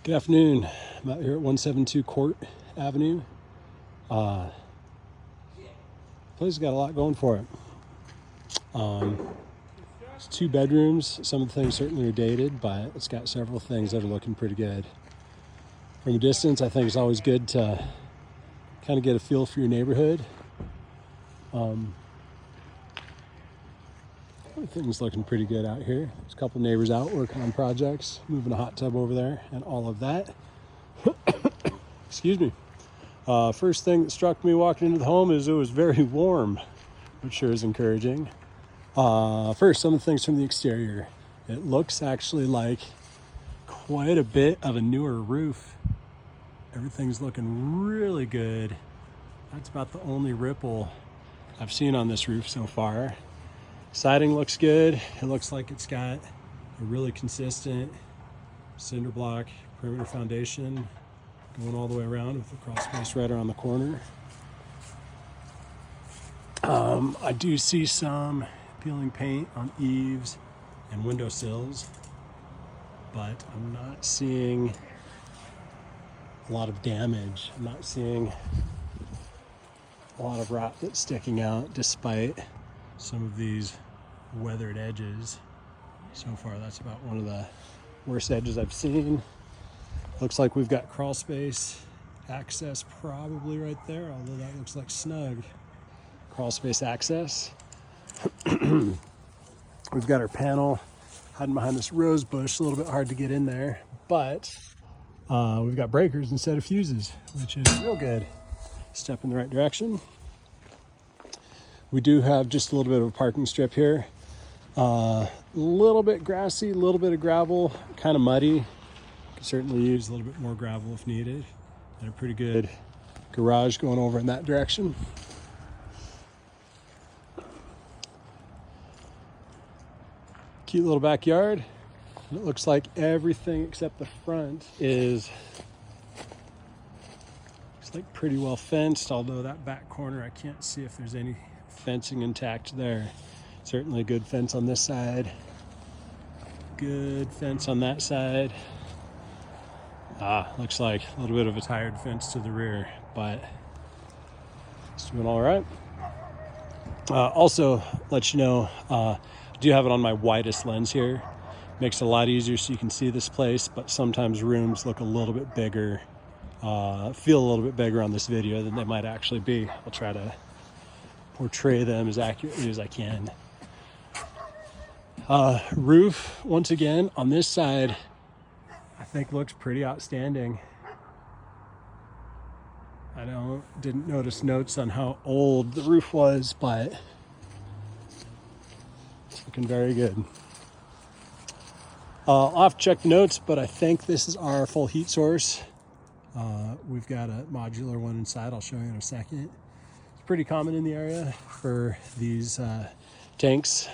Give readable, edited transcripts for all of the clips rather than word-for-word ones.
Good afternoon. I'm out here at 172 Court Avenue. Place has got a lot going for it. It's 2 bedrooms. Some of the things certainly are dated, but it's got several things that are looking pretty good. From a distance, I think it's always good to kind of get a feel for your neighborhood. Everything's looking pretty good out here. There's a couple neighbors out working on projects, moving a hot tub over there and all of that. Excuse me. First thing that struck me walking into the home is it was very warm, which sure is encouraging. First, some of the things from the exterior. It looks actually like quite a bit of a newer roof. Everything's looking really good. That's about the only ripple I've seen on this roof so far. Siding looks good. It looks like it's got a really consistent cinder block perimeter foundation going all the way around with the crawl space right around the corner. I do see some peeling paint on eaves and windowsills, but I'm not seeing a lot of damage. I'm not seeing a lot of rot that's sticking out despite some of these weathered edges. So far, that's about one of the worst edges I've seen. Looks like we've got crawl space access probably right there, although that looks like snug. Crawl space access. We've got our panel hiding behind this rose bush, a little bit hard to get in there, but we've got breakers instead of fuses, which is real good. Step in the right direction. We do have just a little bit of a parking strip here. A little bit grassy, a little bit of gravel, kind of muddy. Could certainly use a little bit more gravel if needed. And a pretty good garage going over in that direction. Cute little backyard. And it looks like everything except the front is like pretty well fenced, although that back corner I can't see if there's any fencing intact there. Certainly a good fence on this side, good fence on that side. Looks like a little bit of a tired fence to the rear, but it's doing all right. Also let you know, I do have it on my widest lens here. Makes it a lot easier so you can see this place, but sometimes rooms look a little bit bigger, feel a little bit bigger on this video than they might actually be. I'll try to portray them as accurately as I can. Roof, once again, on this side, I think looks pretty outstanding. I didn't notice notes on how old the roof was, but it's looking very good. I'll have to check the notes, but I think this is our full heat source. We've got a modular one inside. I'll show you in a second. It's pretty common in the area for these tanks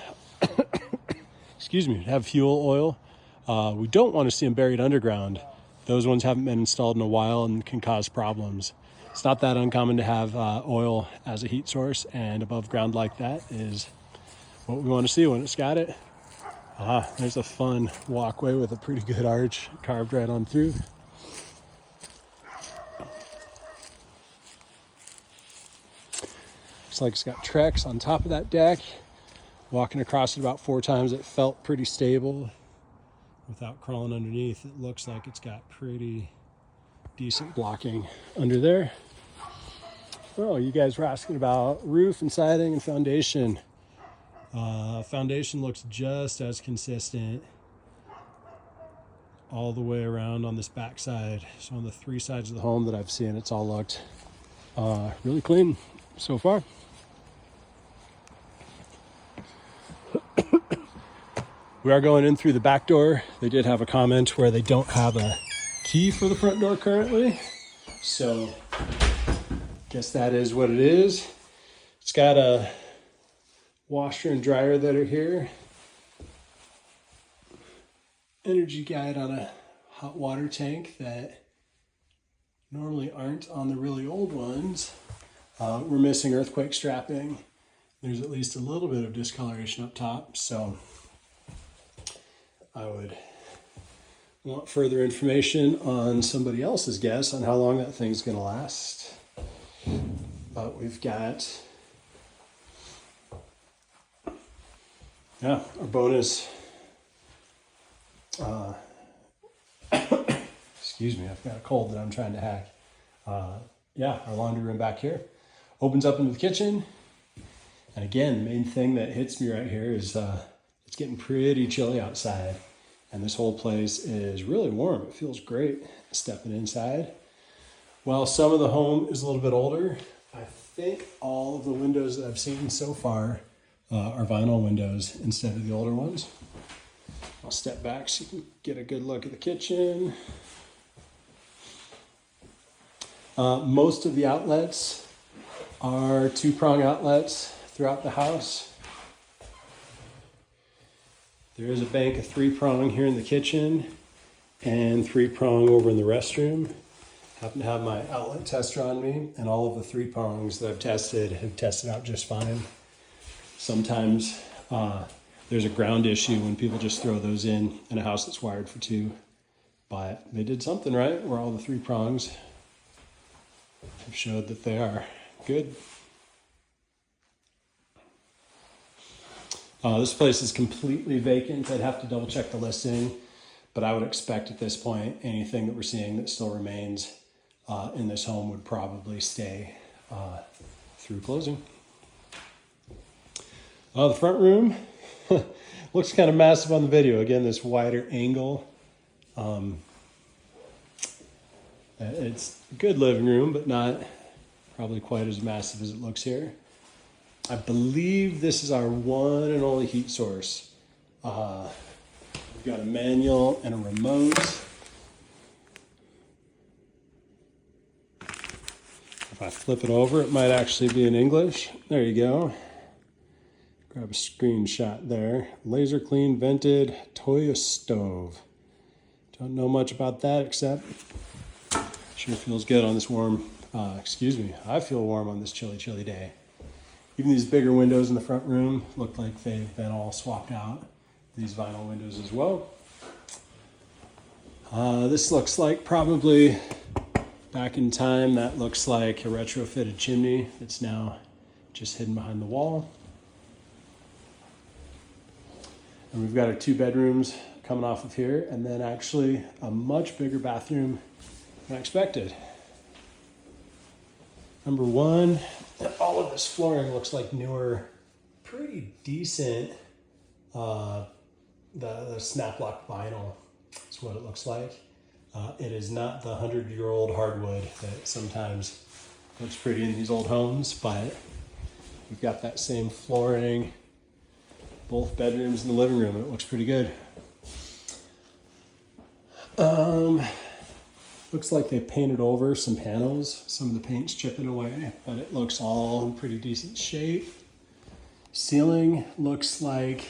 excuse me, to have fuel oil. We don't want to see them buried underground. Those ones haven't been installed in a while and can cause problems. It's not that uncommon to have oil as a heat source, and above ground like that is what we want to see when it's got it. There's a fun walkway with a pretty good arch carved right on through. Looks like it's got Trex on top of that deck. Walking across it about 4 times, it felt pretty stable without crawling underneath. It looks like it's got pretty decent blocking under there. Oh, you guys were asking about roof and siding and foundation. Foundation looks just as consistent all the way around on this back side. So on the 3 sides of the home that I've seen, it's all looked really clean so far. We are going in through the back door. They did have a comment where they don't have a key for the front door currently. So guess that is what it is. It's got a washer and dryer that are here. Energy guide on a hot water tank that normally aren't on the really old ones. We're missing earthquake strapping. There's at least a little bit of discoloration up top, so I would Want further information on somebody else's guess on how long that thing's going to last. But we've got, our bonus, excuse me, I've got a cold that I'm trying to hack. Our laundry room back here opens up into the kitchen. And again, the main thing that hits me right here is it's getting pretty chilly outside. And this whole place is really warm. It feels great stepping inside. While some of the home is a little bit older, I think all of the windows that I've seen so far are vinyl windows instead of the older ones. I'll step back so you can get a good look at the kitchen. Most of the outlets are two-prong outlets throughout the house. There is a bank of three-prong here in the kitchen and three-prong over in the restroom. Happen to have my outlet tester on me, and all of the three-prongs that I've tested have tested out just fine. Sometimes there's a ground issue when people just throw those in a house that's wired for two. But they did something right where all the three prongs have showed that they are good. This place is completely vacant. I'd have to double check the listing, but I would expect at this point anything that we're seeing that still remains in this home would probably stay through closing. The front room looks kind of massive on the video. Again, this wider angle. It's a good living room, but not probably quite as massive as it looks here. I believe this is our one and only heat source. We've got a manual and a remote. If I flip it over, it might actually be in English. There you go. Grab a screenshot there. Laser clean vented Toya stove. Don't know much about that except sure feels good on this warm, I feel warm on this chilly, chilly day. Even these bigger windows in the front room look like they've been all swapped out. These vinyl windows as well. This looks like probably back in time, that looks like a retrofitted chimney that's now just hidden behind the wall. And we've got our 2 bedrooms coming off of here, and then actually a much bigger bathroom than I expected. Number one, all of this flooring looks like newer, pretty decent. The snap lock vinyl is what it looks like. It is not the 100-year-old hardwood that sometimes looks pretty in these old homes, but we've got that same flooring, both bedrooms and the living room, and it looks pretty good. Looks like they painted over some panels. Some of the paint's chipping away, but it looks all in pretty decent shape. Ceiling looks like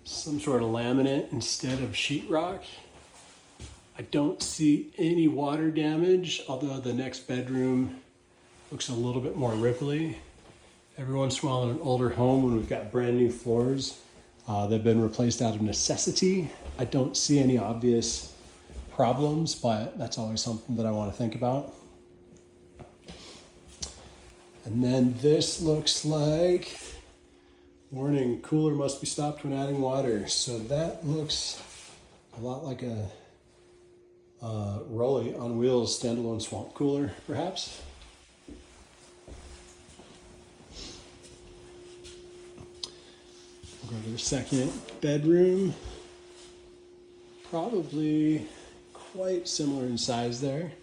some sort of laminate instead of sheetrock. I don't see any water damage, although the next bedroom looks a little bit more ripply. Every once in a while in an older home, when we've got brand new floors, they've been replaced out of necessity. I don't see any obvious problems, but that's always something that I want to think about. And then this looks like, warning, cooler must be stopped when adding water. So that looks a lot like a Rolly on Wheels standalone swamp cooler, perhaps. We'll go to the second bedroom. Probably quite similar in size there,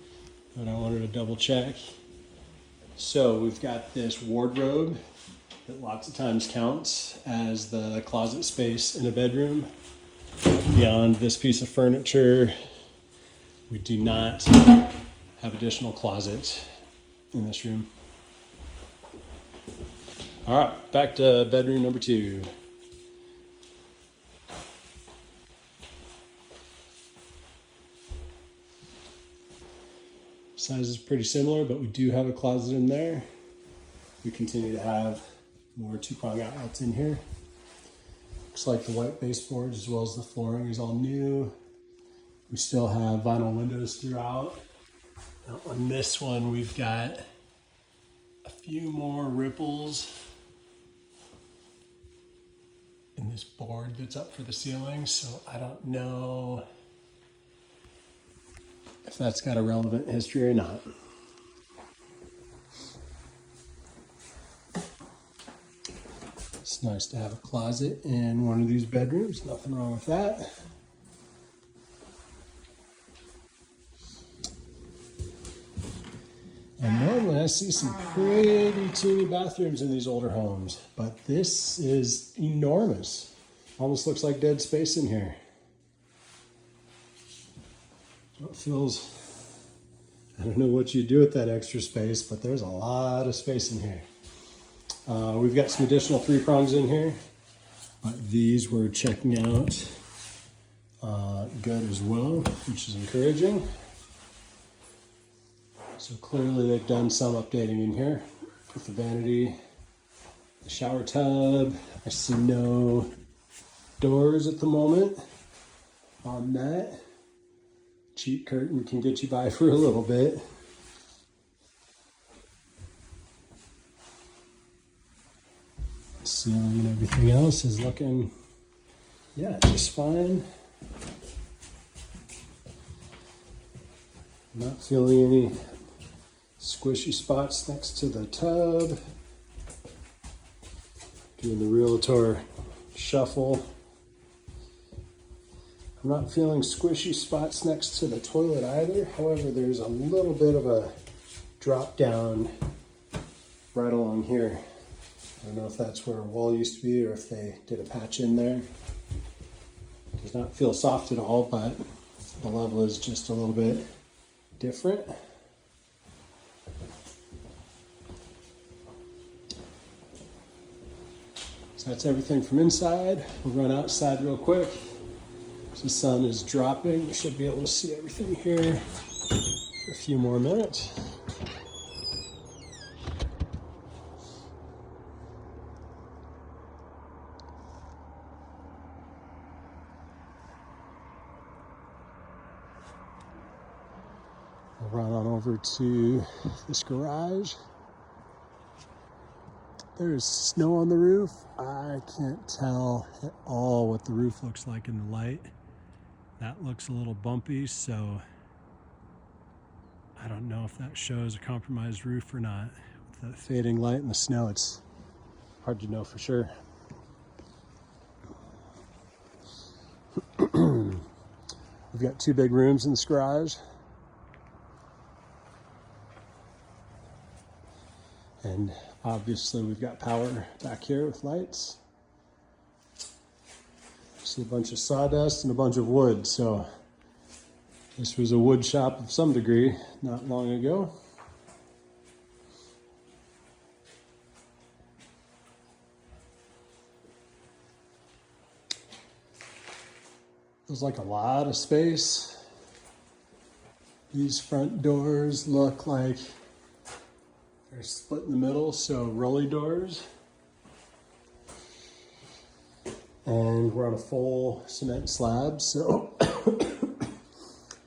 but I wanted to double check. So we've got this wardrobe that lots of times counts as the closet space in a bedroom. Beyond this piece of furniture, we do not have additional closets in this room. All right, back to bedroom number 2. Size is pretty similar, but we do have a closet in there. We continue to have more 2-prong outlets in here. Looks like the white baseboards as well as the flooring is all new. We still have vinyl windows throughout. Now on this one, we've got a few more ripples in this board that's up for the ceiling, so I don't know if that's got a relevant history or not. It's nice to have a closet in one of these bedrooms, nothing wrong with that. And normally I see some pretty teeny bathrooms in these older homes, but this is enormous. Almost looks like dead space in here. It feels, I don't know what you do with that extra space, but there's a lot of space in here. We've got some additional 3-prongs in here, but these we're checking out good as well, which is encouraging. So clearly they've done some updating in here with the vanity, the shower tub. I see no doors at the moment on that. Cheap curtain can get you by for a little bit. The ceiling and everything else is looking, yeah, just fine. I'm not feeling any squishy spots next to the tub. Doing the realtor shuffle. I'm not feeling squishy spots next to the toilet either. However, there's a little bit of a drop down right along here. I don't know if that's where a wall used to be or if they did a patch in there. Does not feel soft at all, but the level is just a little bit different. So that's everything from inside. We'll run outside real quick. The sun is dropping. You should be able to see everything here for a few more minutes. We'll run on over to this garage. There's snow on the roof. I can't tell at all what the roof looks like in the light. That looks a little bumpy, so I don't know if that shows a compromised roof or not. With the fading light and the snow, it's hard to know for sure. We've got 2 big rooms in this garage. And obviously we've got power back here with lights. See a bunch of sawdust and a bunch of wood. So this was a wood shop of some degree not long ago. Feels like a lot of space. These front doors look like they're split in the middle, so rolly doors. And we're on a full cement slab, so I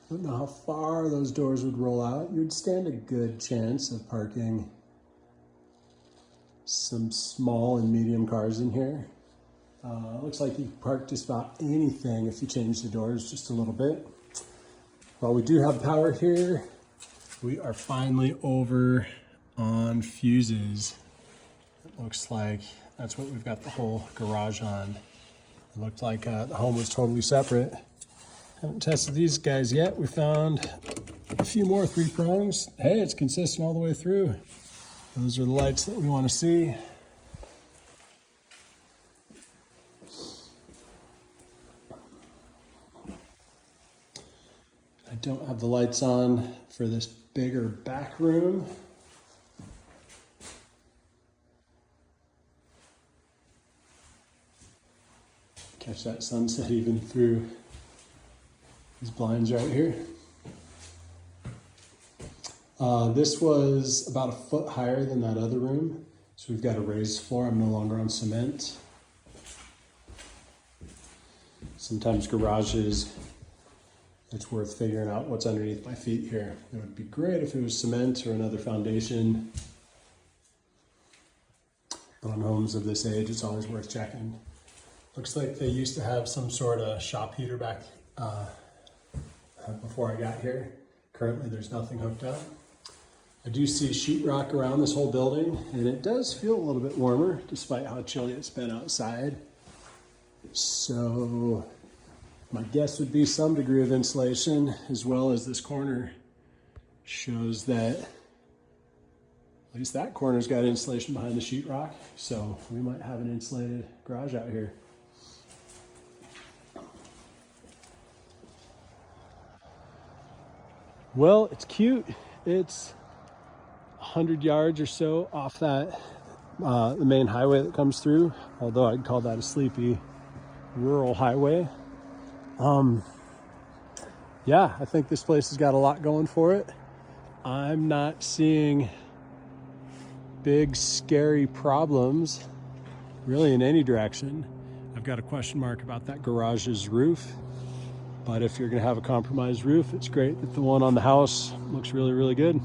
don't know how far those doors would roll out. You'd stand a good chance of parking some small and medium cars in here. Looks like you can park just about anything if you change the doors just a little bit. While we do have power here, we are finally over on fuses. It looks like that's what we've got the whole garage on. It looked like the home was totally separate. Haven't tested these guys yet. We found a few more 3-prongs. Hey, it's consistent all the way through. Those are the lights that we want to see. I don't have the lights on for this bigger back room. Catch that sunset even through these blinds right here. This was about a foot higher than that other room. So we've got a raised floor. I'm no longer on cement. Sometimes garages it's worth figuring out what's underneath my feet here. It would be great if it was cement or another foundation. But on homes of this age, it's always worth checking. Looks like they used to have some sort of shop heater back before I got here. Currently, there's nothing hooked up. I do see sheetrock around this whole building, and it does feel a little bit warmer despite how chilly it's been outside. So my guess would be some degree of insulation, as well as this corner shows that at least that corner's got insulation behind the sheetrock. So we might have an insulated garage out here. Well, it's cute. It's 100 yards or so off that the main highway that comes through, although I'd call that a sleepy rural highway. Yeah, I think this place has got a lot going for it. I'm not seeing big scary problems really in any direction. I've got a question mark about that garage's roof, but if you're gonna have a compromised roof, it's great that the one on the house looks really, really good.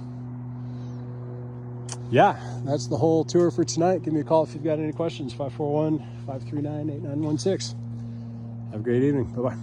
Yeah, that's the whole tour for tonight. Give me a call if you've got any questions, 541-539-8916. Have a great evening. Bye-bye.